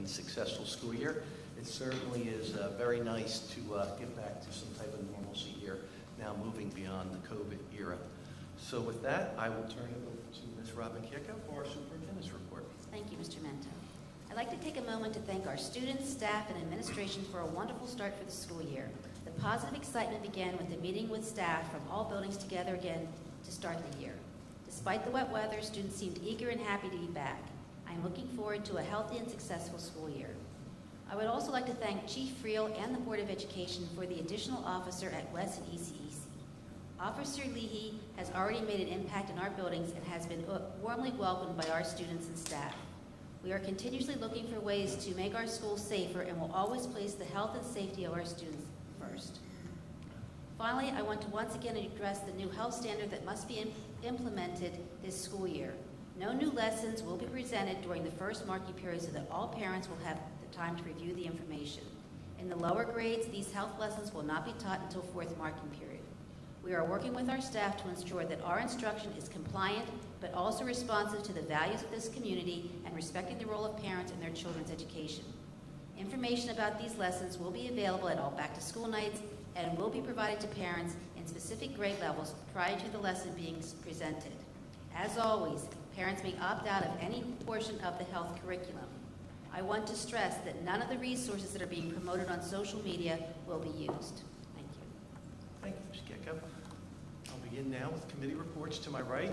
and successful school year. It certainly is very nice to get back to some type of normalcy here, now moving beyond the COVID era. So with that, I will turn it over to Ms. Robin Kicko for our superintendent's report. Thank you, Mr. Mento. I'd like to take a moment to thank our students, staff, and administration for a wonderful start for the school year. The positive excitement began with the meeting with staff from all buildings together again to start the year. Despite the wet weather, students seemed eager and happy to be back. I am looking forward to a healthy and successful school year. I would also like to thank Chief Friel and the Board of Education for the additional officer at West and ECEC. Officer Leahy has already made an impact in our buildings and has been warmly welcomed by our students and staff. We are continuously looking for ways to make our schools safer and will always place the health and safety of our students first. Finally, I want to once again address the new health standard that must be implemented this school year. No new lessons will be presented during the first marking period so that all parents will have the time to review the information. In the lower grades, these health lessons will not be taught until fourth marking period. We are working with our staff to ensure that our instruction is compliant, but also responsive to the values of this community and respecting the role of parents in their children's education. Information about these lessons will be available at all back-to-school nights and will be provided to parents in specific grade levels prior to the lesson being presented. As always, parents may opt out of any portion of the health curriculum. I want to stress that none of the resources that are being promoted on social media will be used. Thank you. Thank you, Ms. Kicko. I'll begin now with committee reports to my right.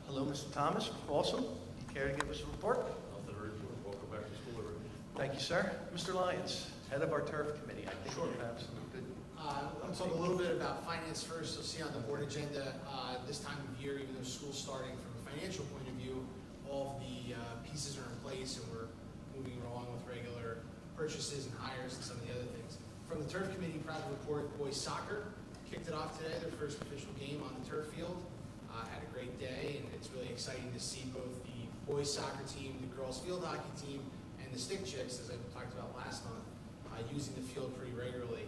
Hello, Mr. Thomas. Also, you care to give us a report? Nothing to report. Welcome back to school, everyone. Thank you, sir. Mr. Lyons, head of our turf committee. I think Sure. you have some good. I'll talk a little bit about finance first. You'll see on the board agenda this time of year, even though school's starting from a financial point of view, all of the pieces are in place and we're moving along with regular purchases and hires and some of the other things. From the turf committee, proud to report boys soccer kicked it off today, their first official game on the turf field. Had a great day, and it's really exciting to see both the boys soccer team, the girls field hockey team, and the stick chicks, as I talked about last month, using the field pretty regularly.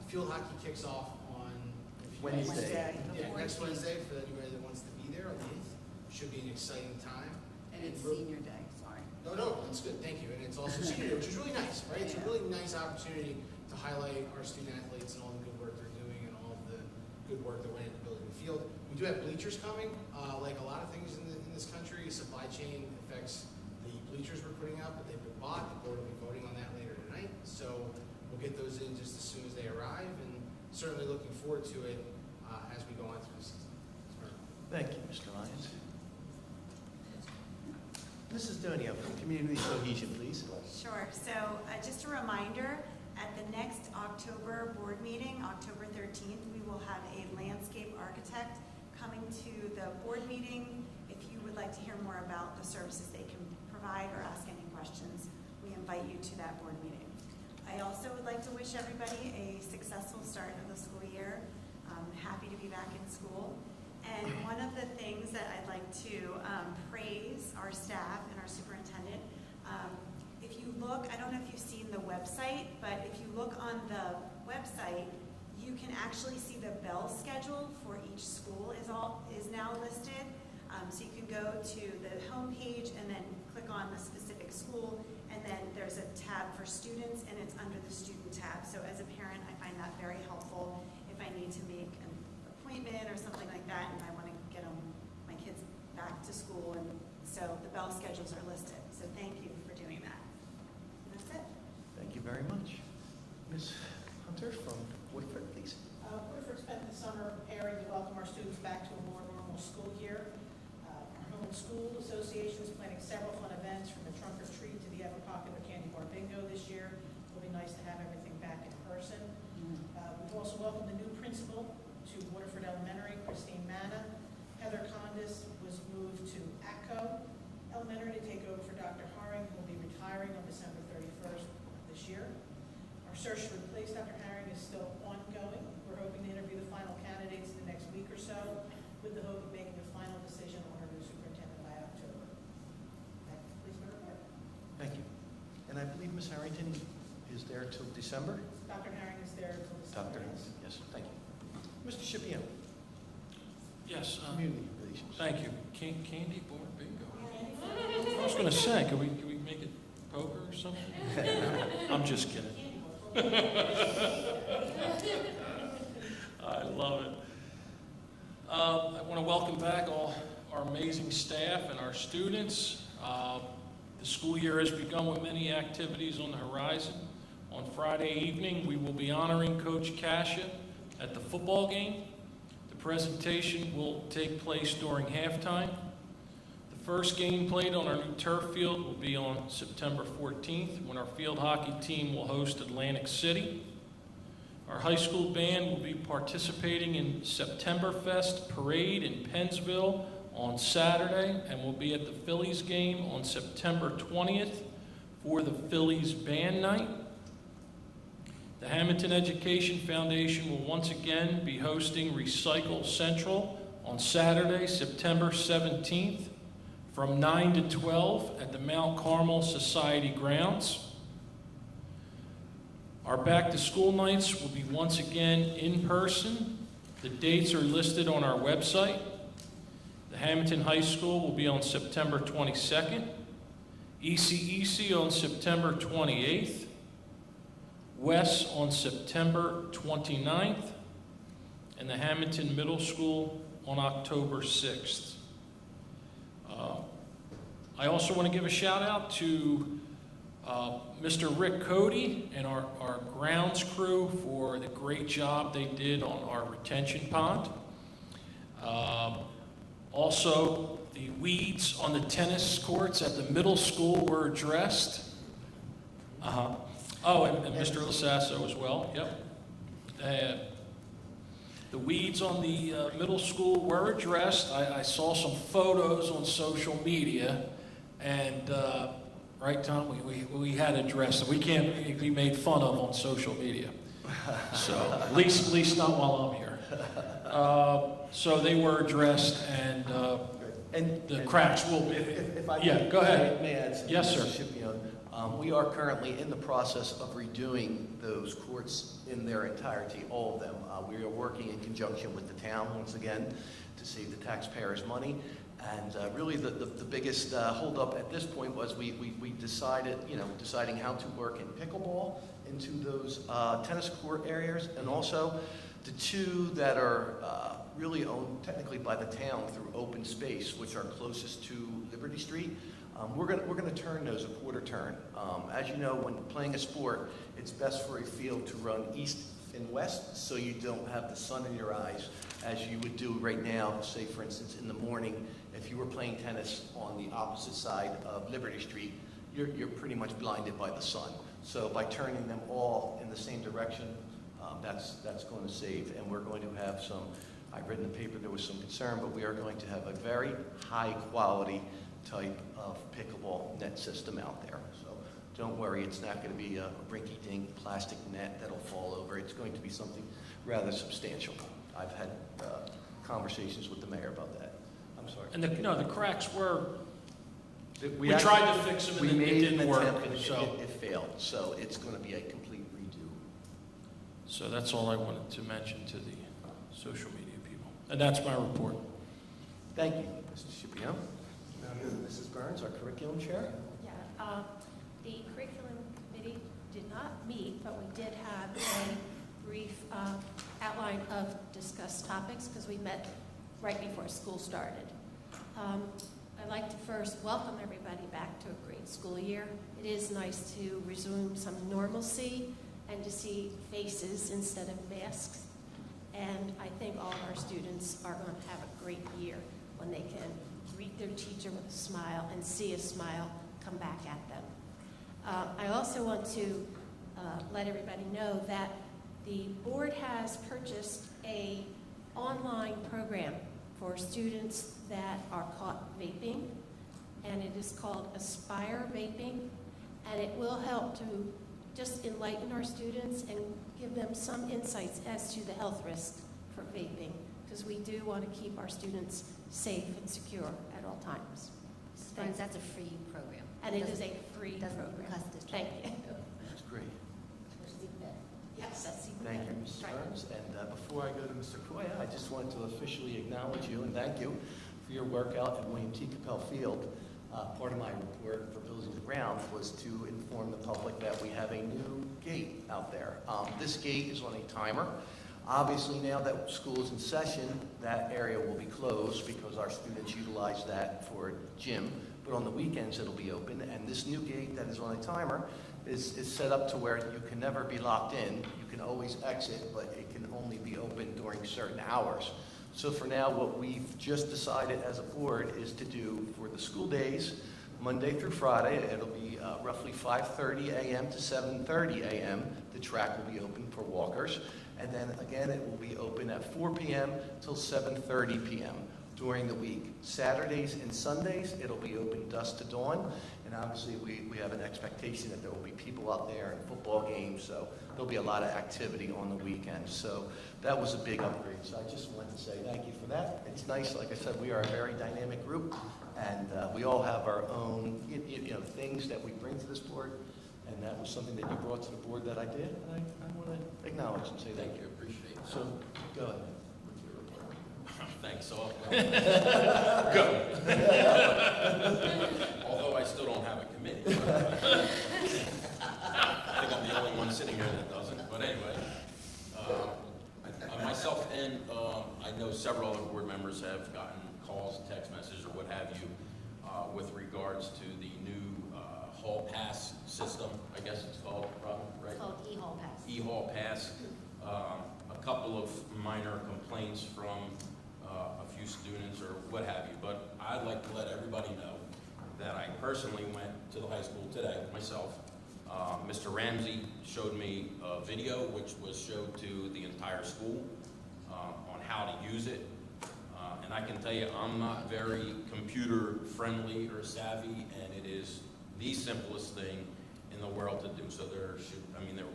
Field hockey kicks off on Wednesday. Yeah, next Wednesday for anybody that wants to be there on the 8th. Should be an exciting time. And it's senior day, sorry. No, that's good, thank you. And it's also senior day, which is really nice, right? It's a really nice opportunity to highlight our student athletes and all the good work they're doing and all of the good work that went into building the field. We do have bleachers coming. Like a lot of things in this country, supply chain affects the bleachers we're putting up, but they've been bought. The board will be voting on that later tonight. So we'll get those in just as soon as they arrive, and certainly looking forward to it as we go on through the season. Thank you, Mr. Lyons. Mrs. Donio from Community Cohesion, please. Sure. So just a reminder, at the next October board meeting, October 13th, we will have a landscape architect coming to the board meeting. If you would like to hear more about the services they can provide or ask any questions, we invite you to that board meeting. I also would like to wish everybody a successful start of the school year. I'm happy to be back in school. And one of the things that I'd like to praise our staff and our superintendent, if you look, I don't know if you've seen the website, but if you look on the website, you can actually see the bell schedule for each school is now listed. So you can go to the homepage and then click on the specific school, and then there's a tab for students, and it's under the student tab. So as a parent, I find that very helpful if I need to make an appointment or something like that, and I want to get my kids back to school, and so the bell schedules are listed. So thank you for doing that. And that's it. Thank you very much. Ms. Hunter from Woodford, please. Woodford spent the summer preparing to welcome our students back to a more normal school year. Our home school association is planning several fun events, from the trunk or treat to the ever popular candy bar bingo this year. It'll be nice to have everything back in person. We've also welcomed the new principal to Waterford Elementary, Christine Manna. Heather Condis was moved to ACCO Elementary to take over for Dr. Haring, who will be retiring on December 31st of this year. Our search to replace Dr. Haring is still ongoing. We're hoping to interview the final candidates in the next week or so, with the hope of making a final decision on our new superintendent by October. That completes my report. Thank you. And I believe Ms. Harrington is there till December? Dr. Haring is there until December. Yes, thank you. Mr. Scipione, Yes, Community Relations. thank you. Candy bar bingo. I was going to say, can we make it poker or something? I'm just kidding. I love it. I want to welcome back all our amazing staff and our students. The school year has begun with many activities on the horizon. On Friday evening, we will be honoring Coach Kasia at the football game. The presentation will take place during halftime. The first game played on our new turf field will be on September 14th, when our field hockey team will host Atlantic City. Our high school band will be participating in September Fest Parade in Pennsville on Saturday, and will be at the Phillies game on September 20th for the Phillies Band Night. The Hammonton Education Foundation will once again be hosting Recycle Central on Saturday, September 17th from 9 to 12 at the Mount Carmel Society grounds. Our back-to-school nights will be once again in person. The dates are listed on our website. The Hammonton High School will be on September 22nd, ECEC on September 28th, Wes on September 29th, and the Hammonton Middle School on October 6th. I also want to give a shout out to Mr. Rick Cody and our grounds crew for the great job they did on our retention pond. Also, the weeds on the tennis courts at the middle school were addressed. Oh, and Mr. Lasasso as well, yep. The weeds on the middle school were addressed. I saw some photos on social media, and right, Tom, we had addressed it. We can't be made fun of on social media. So, at least not while I'm here. So they were addressed, and the cracks will be. If I Yeah, go ahead. may add something, Yes, sir. Mr. Scipione. We are currently in the process of redoing those courts in their entirety, all of them. We are working in conjunction with the town, once again, to save the taxpayers' money. And really the biggest holdup at this point was we decided, deciding how to work in pickleball into those tennis court areas, and also the two that are really owned technically by the town through open space, which are closest to Liberty Street. We're gonna turn those a quarter turn. As you know, when playing a sport, it's best for a field to run east and west, so you don't have the sun in your eyes, as you would do right now. Say, for instance, in the morning, if you were playing tennis on the opposite side of Liberty Street, you're pretty much blinded by the sun. So by turning them all in the same direction, that's going to save. And we're going to have some. I've read in the paper there was some concern, but we are going to have a very high quality type of pickleball net system out there. So don't worry, it's not going to be a rinky-dink plastic net that'll fall over. It's going to be something rather substantial. I've had conversations with the mayor about that. I'm sorry. And the cracks were, we actually tried to fix them, We and it made didn't an work. attempt, and So, it failed. So it's going to be a complete redo. so that's all I wanted to mention to the social media people. And that's my report. Thank you, Mr. Scipione. Now, Mrs. Burns, our curriculum chair. Yeah, the curriculum committee did not meet, but we did have a brief outline of discussed topics because we met right before school started. I'd like to first welcome everybody back to a great school year. It is nice to resume some normalcy and to see faces instead of masks. And I think all of our students are going to have a great year when they can greet their teacher with a smile and see a smile come back at them. I also want to let everybody know that the board has purchased an online program for students that are caught vaping, and it is called Aspire Vaping, and it will help to just enlighten our students and give them some insights as to the health risk for vaping, because we do want to keep our students safe and secure at all times. Mrs. Burns, that's a free program. And it is a free Doesn't program. cost us. Thank you. That's great. Yes, that's even Thank you, better. Mrs. Right. Burns. And before I go to Mr. Koya, I just want to officially acknowledge you and thank you for your work out at William T. Capel Field. Part of my report for Buildings and Grounds was to inform the public that we have a new gate out there. This gate is on a timer. Obviously, now that school is in session, that area will be closed because our students utilize that for gym. But on the weekends, it'll be open. And this new gate that is on a timer is set up to where you can never be locked in. You can always exit, but it can only be open during certain hours. So for now, what we've just decided as a board is to do for the school days, Monday through Friday, it'll be roughly 5:30 a.m. to 7:30 a.m. The track will be open for walkers. And then again, it will be open at 4 p.m. till 7:30 p.m. during the week. Saturdays and Sundays, it'll be open dusk to dawn. And obviously, we have an expectation that there will be people out there in football games, so there'll be a lot of activity on the weekends. So that was a big upgrade. So I just wanted to say thank you for that. It's nice, like I said, we are a very dynamic group, and we all have our own things that we bring to this board. And that was something that you brought to the board that I did, and I want to acknowledge and say thank you. Appreciate it. So, go ahead. Thanks, all. Go. Although I still don't have a committee. I think I'm the only one sitting here that doesn't, but anyway. Myself and I know several other board members have gotten calls, text messages, or what have you, with regards to the new hall pass system, I guess it's called, Robin, right? It's called e-hall pass. E-hall pass. A couple of minor complaints from a few students or what have you, but I'd like to let everybody know that I personally went to the high school today myself. Mr. Ramsey showed me a video which was showed to the entire school on how to use it. And I can tell you, I'm not very computer friendly or savvy, and it is the simplest thing in the world to do. So there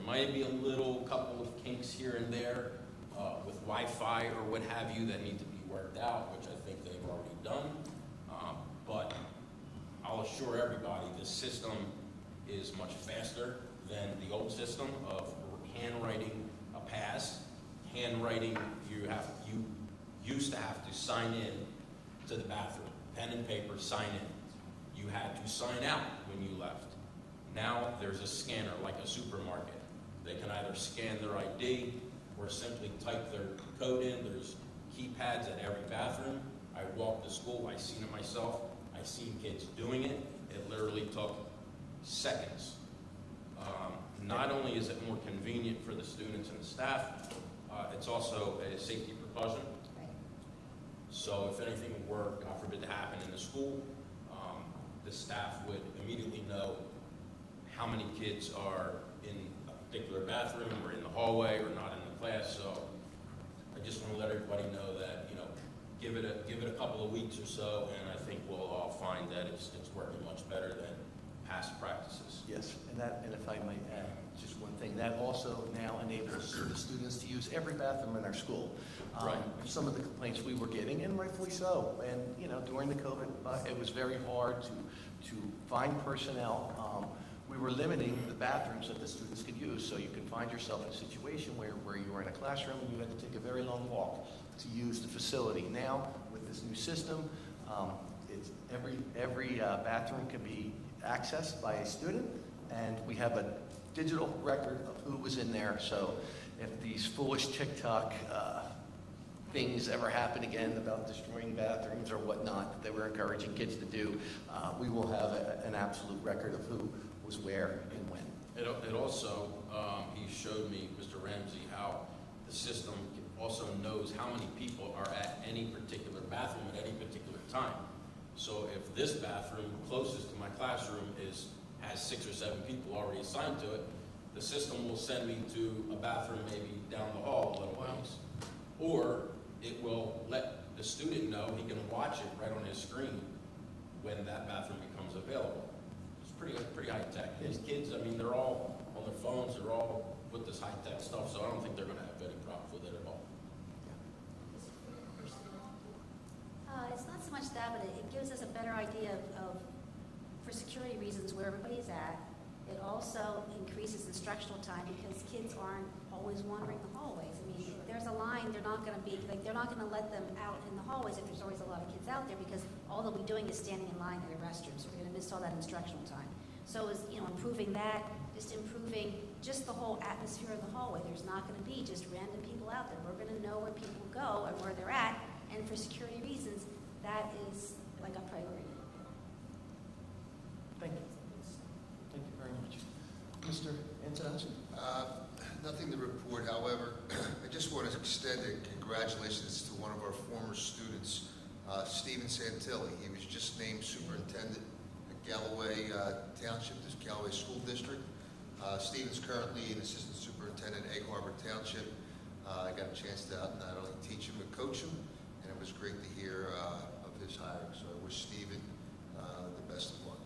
might be a little couple of kinks here and there with Wi-Fi or what have you that need to be worked out, which I think they've already done. But I'll assure everybody this system is much faster than the old system of handwriting a pass. Handwriting, you used to have to sign in to the bathroom, pen and paper, sign in. You had to sign out when you left. Now there's a scanner like a supermarket. They can either scan their ID or simply type their code in. There's keypads at every bathroom. I walked to school, I seen it myself. I seen kids doing it. It literally took seconds. Not only is it more convenient for the students and the staff, it's also a safety precaution. Right. So if anything were, God forbid, to happen in the school, the staff would immediately know how many kids are in a particular bathroom or in the hallway or not in the class. So I just want to let everybody know that, give it a couple of weeks or so, and I think we'll all find that it's working much better than past practices. Yes, and if I might add just one thing, that also now enables the students to use every bathroom in our school. Right. Some of the complaints we were getting, and rightfully so, and during the COVID, it was very hard to find personnel. We were limiting the bathrooms that the students could use, so you can find yourself in a situation where you were in a classroom and you had to take a very long walk to use the facility. Now, with this new system, it's every bathroom can be accessed by a student, and we have a digital record of who was in there. So if these foolish TikTok things ever happen again about destroying bathrooms or whatnot that they were encouraging kids to do, we will have an absolute record of who was where and when. It also, he showed me, Mr. Ramsey, how the system also knows how many people are at any particular bathroom at any particular time. So if this bathroom closest to my classroom has 6 or 7 people already assigned to it, the system will send me to a bathroom maybe down the hall a little ways. Or it will let the student know he can watch it right on his screen when that bathroom becomes available. It's pretty high tech. These kids, they're all on their phones, they're all with this high tech stuff, so I don't think they're going to have any problems with it at all. It's not so much that, but it gives us a better idea of, for security reasons, where everybody's at. It also increases instructional time because kids aren't always wandering the hallways. I mean, if there's a line, they're not going to let them out in the hallways if there's always a lot of kids out there, because all they'll be doing is standing in line in a restroom. So we're going to miss all that instructional time. So is, improving that, just improving just the whole atmosphere of the hallway. There's not going to be just random people out there. We're going to know where people go and where they're at, and for security reasons, that is like a priority. Thank you. Thank you very much. Mr. Antonelli? Nothing to report, however, I just want to extend a congratulations to one of our former students, Stephen Santilli. He was just named superintendent at Galloway Township, this Galloway School District. Stephen's currently an assistant superintendent at Egg Harbor Township. I got a chance to not only teach him, but coach him, and it was great to hear of his hiring. So I wish Stephen the best of luck.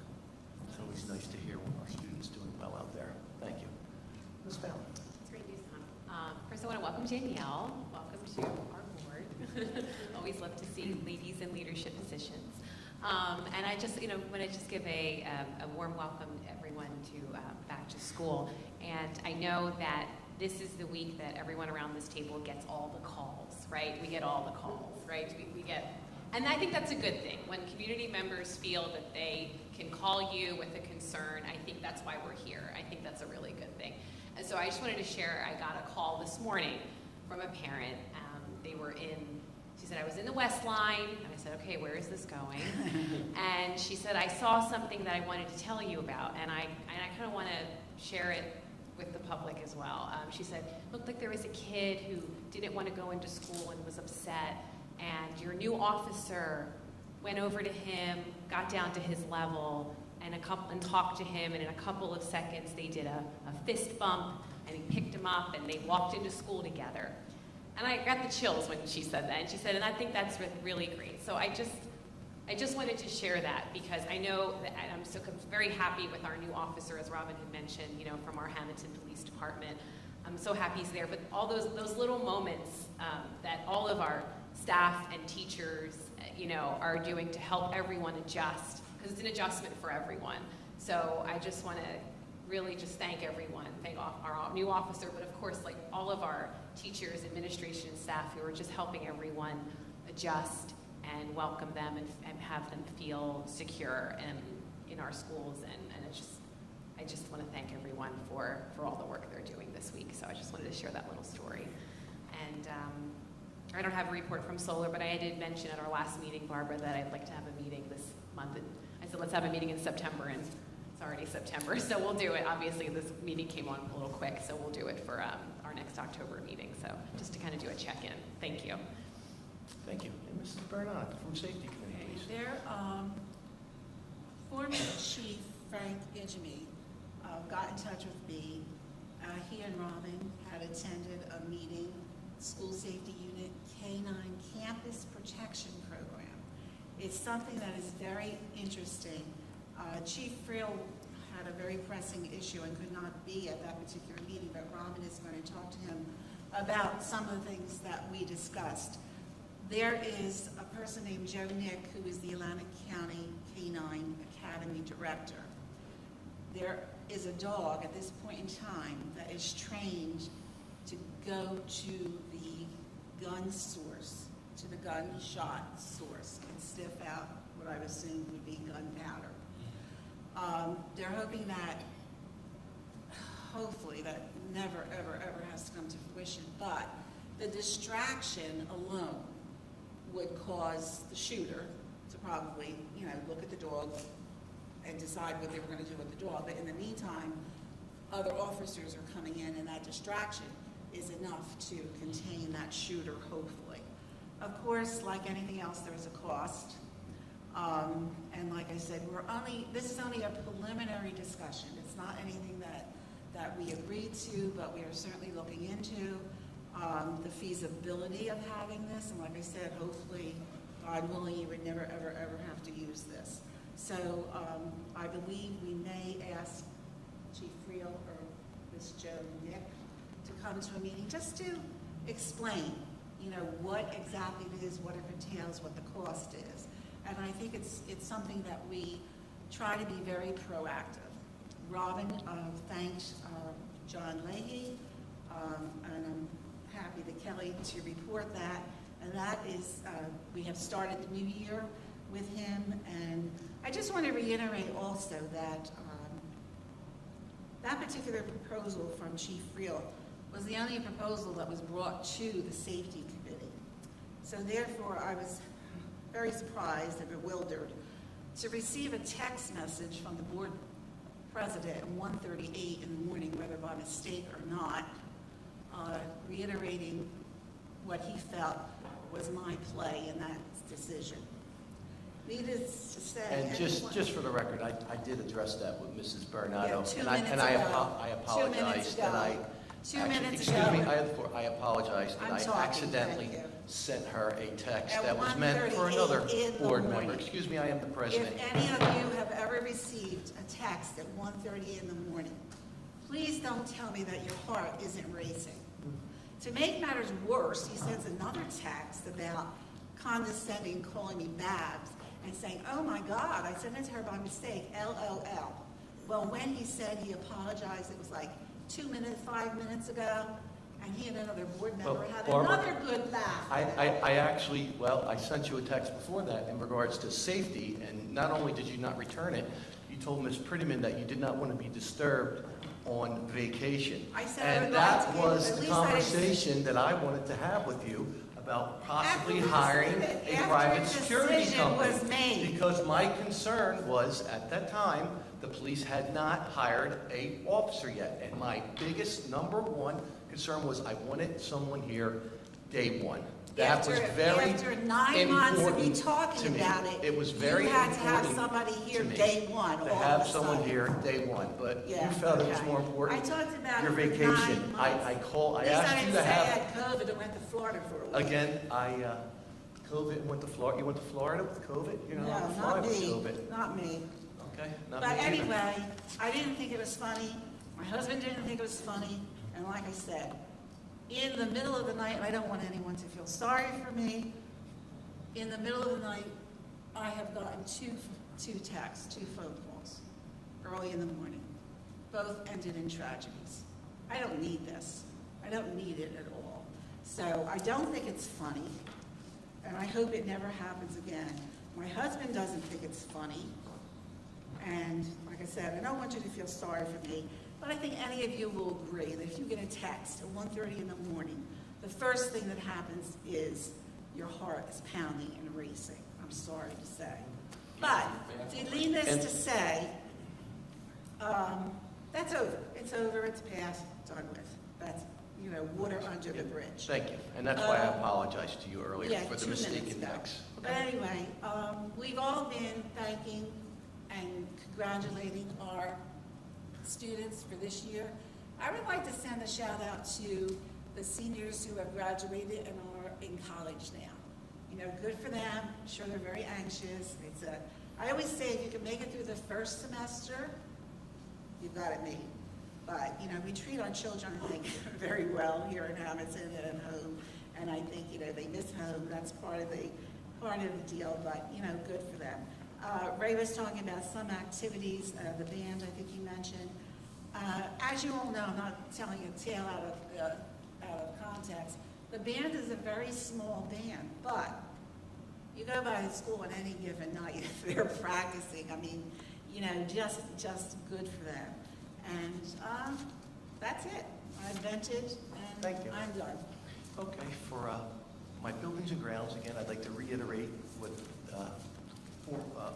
It's always nice to hear when our students doing well out there. Thank you. Ms. Fallon? It's great news, Tom. First, I want to welcome Danielle. Welcome to our board. Always love to see ladies in leadership positions. And I just, want to just give a warm welcome to everyone to back to school. And I know that this is the week that everyone around this table gets all the calls, right? We get all the calls, right? We get, and I think that's a good thing. When community members feel that they can call you with a concern, I think that's why we're here. I think that's a really good thing. And so I just wanted to share, I got a call this morning from a parent. She said, I was in the West Line, and I said, okay, where is this going? And she said, I saw something that I wanted to tell you about, and I kind of want to share it with the public as well. She said, it looked like there was a kid who didn't want to go into school and was upset, and your new officer went over to him, got down to his level, and talked to him, and in a couple of seconds they did a fist bump, and he picked him up, and they walked into school together. And I got the chills when she said that, and she said, and I think that's really great. So I just wanted to share that, because I know that I'm so very happy with our new officer, as Robin had mentioned, from our Hammonton Police Department. I'm so happy he's there, but all those little moments that all of our staff and teachers, are doing to help everyone adjust, because it's an adjustment for everyone. So I just want to really just thank everyone, thank our new officer, but of course, like all of our teachers, administration, and staff who are just helping everyone adjust and welcome them and have them feel secure in our schools. And I just want to thank everyone for all the work they're doing this week. So I just wanted to share that little story. And I don't have a report from Solar, but I did mention at our last meeting, Barbara, that I'd like to have a meeting this month. And I said, let's have a meeting in September, and it's already September, so we'll do it. Obviously, this meeting came on a little quick, so we'll do it for our next October meeting. So just to kind of do a check-in. Thank you. Thank you. And Mrs. Bernard, Food Safety Committee, please. Their former chief, Frank Injemy, got in touch with me. He and Robin had attended a meeting, School Safety Unit K-9 Campus Protection Program. It's something that is very interesting. Chief Friel had a very pressing issue and could not be at that particular meeting, but Robin is going to talk to him about some of the things that we discussed. There is a person named Joe Nick, who is the Atlantic County K-9 Academy Director. There is a dog at this point in time that is trained to go to the gun source, to the gunshot source, and sniff out what I would assume would be gunpowder. They're hoping that, hopefully, that never, ever, ever has to come to fruition, but the distraction alone would cause the shooter to probably, look at the dog and decide what they were going to do with the dog. But in the meantime, other officers are coming in, and that distraction is enough to contain that shooter, hopefully. Of course, like anything else, there's a cost. And like I said, this is only a preliminary discussion. It's not anything that we agreed to, but we are certainly looking into the feasibility of having this. And like I said, hopefully, God willing, you would never, ever, ever have to use this. So I believe we may ask Chief Friel or Ms. Joe Nick to come to a meeting just to explain, what exactly it is, what it entails, what the cost is. And I think it's something that we try to be very proactive. Robin thanked John Leahy, and I'm happy that Kelly to report that. And that is, we have started the new year with him. And I just want to reiterate also that that particular proposal from Chief Reel was the only proposal that was brought to the safety committee. So therefore, I was very surprised and bewildered to receive a text message from the board president at 1:38 in the morning, whether by mistake or not, reiterating what he felt was my play in that decision. Needless to say, And just for the record, I did address that with Mrs. Bernardo. Yeah, 2 and minutes I ago. 2 minutes apologized. ago. And I 2 actually- minutes excuse me, ago. I apologized that I'm I talking, accidentally thank you. sent her a text At that was meant for 1:38 another in the board member. morning. Excuse me, I am the president. If any of you have ever received a text at 1:30 in the morning, please don't tell me that your heart isn't racing. To make matters worse, he sends another text about condescending, calling me Babs, and saying, "Oh my God, I sent it to her by mistake, LOL." Well, when he said he apologized, it was like 2 minutes, 5 minutes ago, and he and another board member Well, had Barbara, another good laugh. I actually, well, I sent you a text before that in regards to safety, and not only did you not return it, you told Ms. Prettyman that you did not want to be disturbed on vacation. I said I would And like that to give- was at the least I didn't- conversation that I wanted to have with you about possibly After hiring the- a after private the security decision company. was made. Because my concern was, at that time, the police had not hired a officer yet. And my biggest, number one concern was I wanted someone here day one. That was very After 9 months of me important talking to me. about it, It was very you had to have important somebody here to me day one, all to of have a someone sudden. here day one, but you Yeah, felt it was okay. more important. I talked about your it for vacation. 9 months. I At asked least you to I have, didn't say I had COVID and went to Florida for a week. again, COVID and went to Florida. You went to Florida with COVID? You're No, not allowed to fly not with me, COVID. not me. Okay, not But me either. anyway, I didn't think it was funny. My husband didn't think it was funny. And like I said, in the middle of the night, and I don't want anyone to feel sorry for me, in the middle of the night, I have gotten two texts, 2 phone calls, early in the morning. Both ended in tragedies. I don't need this. I don't need it at all. So I don't think it's funny, and I hope it never happens again. My husband doesn't think it's funny, and like I said, I don't want you to feel sorry for me, but I think any of you will agree that if you get a text at 1:30 in the morning, the first thing that happens is your heart is pounding and racing. I'm sorry to say. But, needless And- to say, that's over. It's over, it's past, done with. That's, water under the bridge. Thank you. And that's why I apologized to you earlier Yeah, for the 2 minutes mistaken ago. text. But anyway, we've all been thanking and congratulating our students for this year. I would like to send a shout out to the seniors who have graduated and are in college now. Good for them. I'm sure they're very anxious. I always say if you can make it through the first semester, you've got it made. But, we treat our children, I think, very well here in Hammonton and at home. And I think, they miss home. That's part of the deal, but, good for them. Ray was talking about some activities, the band, I think he mentioned. As you all know, I'm not telling a tale out of context, the band is a very small band, but you go by the school on any given night, if they're practicing, just good for them. And that's it. I vented, and Thank you. I'm done. Okay, for my buildings and grounds, again, I'd like to reiterate what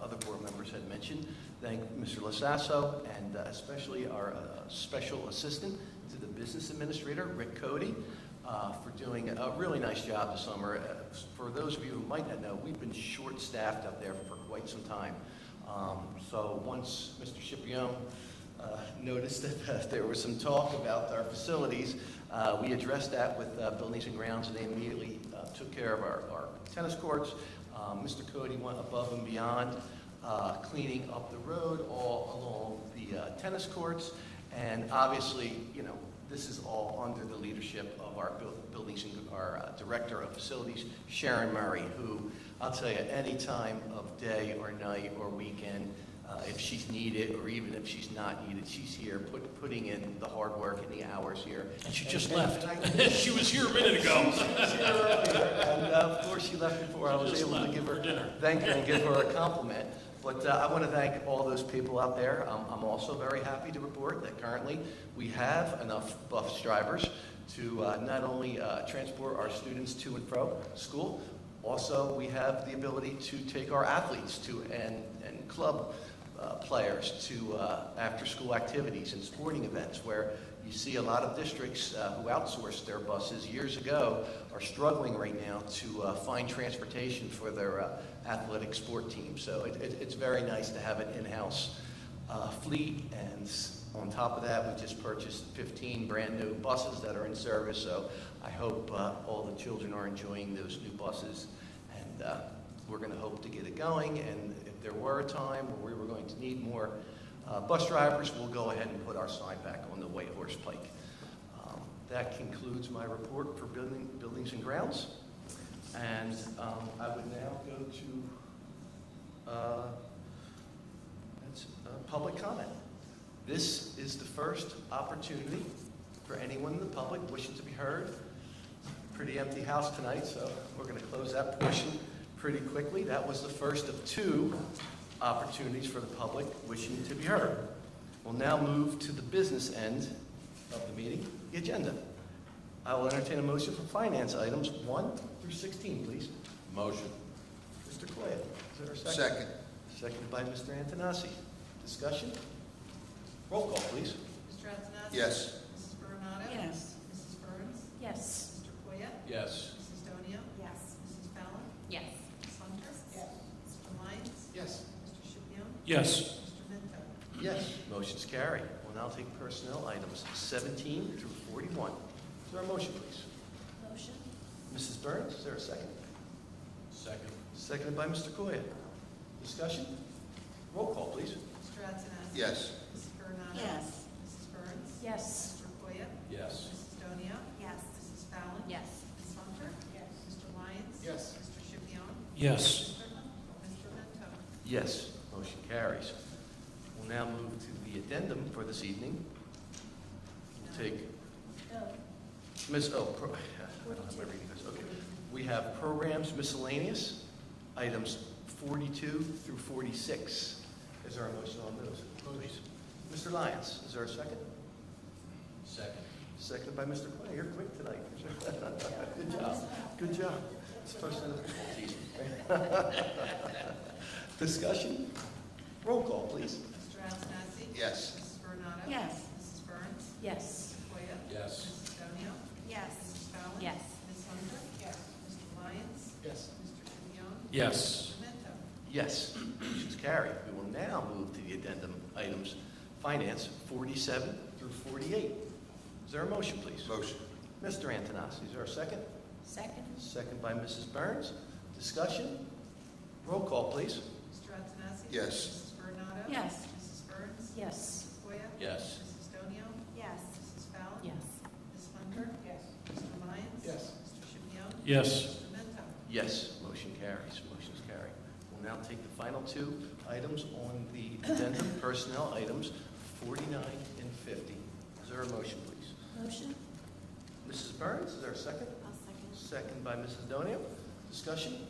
other board members had mentioned. Thank Mr. Lasasso and especially our special assistant to the business administrator, Rick Cody, for doing a really nice job this summer. For those of you who might not know, we've been short-staffed up there for quite some time. So once Mr. Scipione noticed that there was some talk about our facilities, we addressed that with Buildings and Grounds, and they immediately took care of our tennis courts. Mr. Cody went above and beyond, cleaning up the road all along the tennis courts, and obviously, this is all under the leadership of our buildings and our director of facilities, Sharon Murray, who I'll tell you, any time of day or night or weekend, if she's needed, or even if she's not needed, she's here, putting in the hard work and the hours here. And she just left. I- She was here a minute ago. She was here earlier, and of course, she left before I was Just able to left give her, for dinner. thank her and give her a compliment. But I want to thank all those people out there. I'm also very happy to report that currently we have enough bus drivers to not only transport our students to and fro school, also we have the ability to take our athletes to and club players to after-school activities and sporting events, where you see a lot of districts who outsourced their buses years ago are struggling right now to find transportation for their athletic sport teams. So it's very nice to have an in-house fleet, and on top of that, we just purchased 15 brand-new buses that are in service, so I hope all the children are enjoying those new buses, and we're going to hope to get it going, and if there were a time where we were going to need more bus drivers, we'll go ahead and put our sign back on the White Horse Pike. That concludes my report for buildings and grounds, and I would now go to public comment. This is the first opportunity for anyone in the public wishing to be heard. Pretty empty house tonight, so we're going to close that portion pretty quickly. That was the first of 2 opportunities for the public wishing to be heard. We'll now move to the business end of the meeting, the agenda. I will entertain a motion for finance items 1 through 16, please. Motion. Mr. Coyle, is there a second? Second. Seconded by Mr. Antonassi. Discussion? Roll call, please. Mr. Antonassi? Yes. Mrs. Coronado? Yes. Mrs. Burns? Yes. Mr. Poya? Yes. Mrs. Donio? Yes. Mrs. Fallon? Yes. Ms. Hunter? Yes. Mr. Lyons? Yes. Mr. Schipion? Yes. Mr. Minto? Yes. Motion's carried. We'll now take personnel items 17 through 41. Is there a motion, please? Motion? Mrs. Burns, is there a second? Second. Seconded by Mr. Koya. Discussion? Roll call, please. Mr. Antonassi? Yes. Mrs. Coronado? Yes. Mrs. Burns? Yes. Mr. Poya? Yes. Mrs. Donio? Yes. Mrs. Fallon? Yes. Ms. Hunter? Yes. Mr. Lyons? Yes. Mr. Schipion? Yes. Mr. Minto? Yes. Motion carries. We'll now move to the addendum for this evening. We'll take No. I don't have my reading this. Okay. We have programs miscellaneous, items 42 through 46. Is there a motion on those, please? Mr. Lyons, is there a second? Second. Seconded by Mr. Clay. You're quick tonight. Good job. Good job. It's the first of the football season. Discussion? Roll call, please. Mr. Antonassi? Yes. Mrs. Coronado? Yes. Mrs. Burns? Yes. Mr. Poya? Yes. Mrs. Donio? Yes. Mrs. Fallon? Yes. Ms. Hunter? Yes. Mr. Lyons? Yes. Mr. Schipion? Yes. Mr. Minto? Yes. Motion's carried. We will now move to the addendum items, finance 47 through 48. Is there a motion, please? Motion. Mr. Antonassi, is there a second? Second? Second by Mrs. Burns. Discussion? Roll call, please. Mr. Antonassi? Yes. Mrs. Coronado? Yes. Mrs. Burns? Yes. Mr. Poya? Yes. Mrs. Donio? Yes. Mrs. Fallon? Yes. Ms. Hunter? Yes. Mr. Lyons? Yes. Mr. Schipion? Yes. Mr. Minto? Yes, motion carries. Motion's carried. We'll now take the final 2 items on the addendum, personnel items 49 and 50. Is there a motion, please? Motion? Mrs. Burns, is there a second? I'll second. Second by Mrs. Donio. Discussion?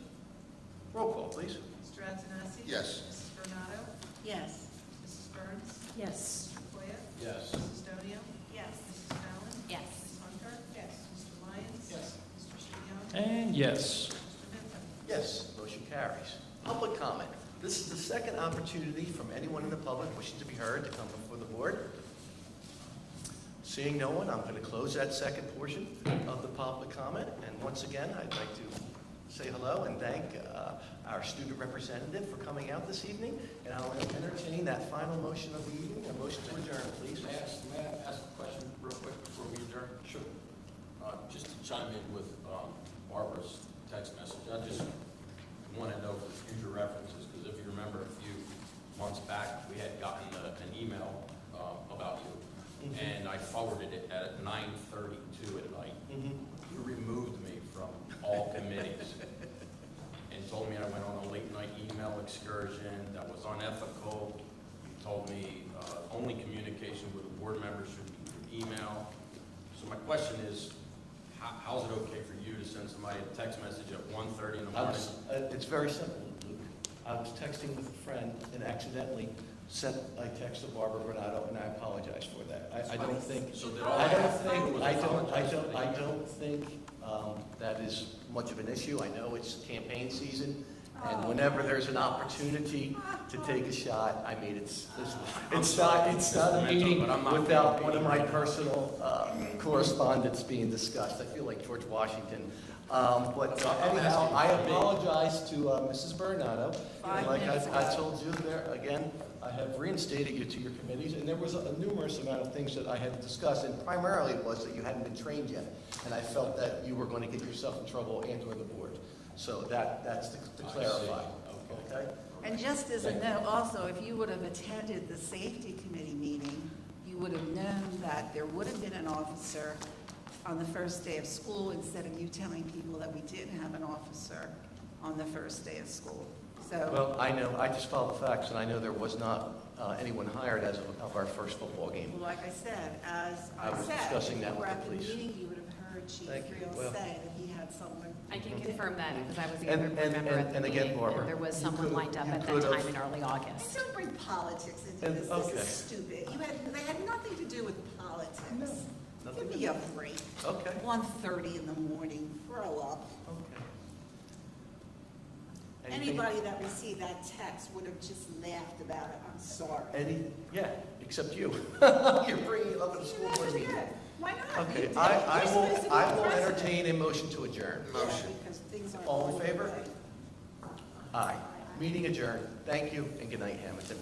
Roll call, please. Mr. Antonassi? Yes. Mrs. Coronado? Yes. Mrs. Burns? Yes. Mr. Poya? Yes. Mrs. Donio? Yes. Mrs. Fallon? Yes. Ms. Hunter? Yes. Mr. Lyons? Yes. Mr. Schipion? And yes. Mr. Minto? Yes, motion carries. Public comment. This is the second opportunity from anyone in the public wishing to be heard to come before the board. Seeing no one, I'm going to close that second portion of the public comment. And once again, I'd like to say hello and thank our student representative for coming out this evening. And I'll entertain that final motion of the evening, a motion to adjourn, please. May I ask a question real quick before we adjourn? Sure. Just to chime in with Barbara's text message, I just want to know for future references, because if you remember a few months back, we had gotten an email about you, and I forwarded it at 9:32 at night. You removed me from all committees and told me I went on a late night email excursion that was unethical. told me only communication with a board member should be through email. So my question is, how's it okay for you to send somebody a text message at 1:30 in the morning? It's very simple, Luke. I was texting with a friend and accidentally sent a text to Barbara Bernardo, and I apologize for that. I don't think, So did all I I don't have to do think, was I apologize for the email? think that is much of an issue. I know it's campaign season, and whenever there's an opportunity to take a shot, I mean, it's not a meeting but I'm not without being one of my paid. personal correspondence being discussed. I feel like George Washington. But anyhow, I apologize to Mrs. Bernardo. And like I told you there, again, I have reinstated you to your committees, and there was a numerous amount of things that I had discussed, and primarily it was that you hadn't been trained yet, and I felt that you were going to get yourself in trouble and/or the board. So that's to clarify. Okay? And just as a note, also, if you would have attended the safety committee meeting, you would have known that there would have been an officer on the first day of school instead of you telling people that we didn't have an officer on the first day of school. So, Well, I know, I just follow the facts, and I know there was not anyone hired as of our first football game. like I said, as I I was said, discussing if that you were with at the the police. meeting, you would have heard Chief Thank you. Reel Well- say that he had someone. I can confirm that because I was the And- other board member at the and again, meeting, Barbara, and there was you someone could've- lined up you at that could've- time in early August. Don't bring politics into And- this. okay. This is stupid. They had nothing to do with politics. Nothing Give to me a do. break. Okay. 1:30 in the morning, grow up. Okay. Anything- Anybody that received that text would have just laughed about it. I'm sorry. Yeah, except you. You're bringing it up at the school board meeting. Why not? You Okay, did. I You're will, supposed to be I will the president. entertain a motion to adjourn. Motion. Because things aren't All in going favor? your way. Aye. Meeting adjourned. Thank you, and good night, Hammonton.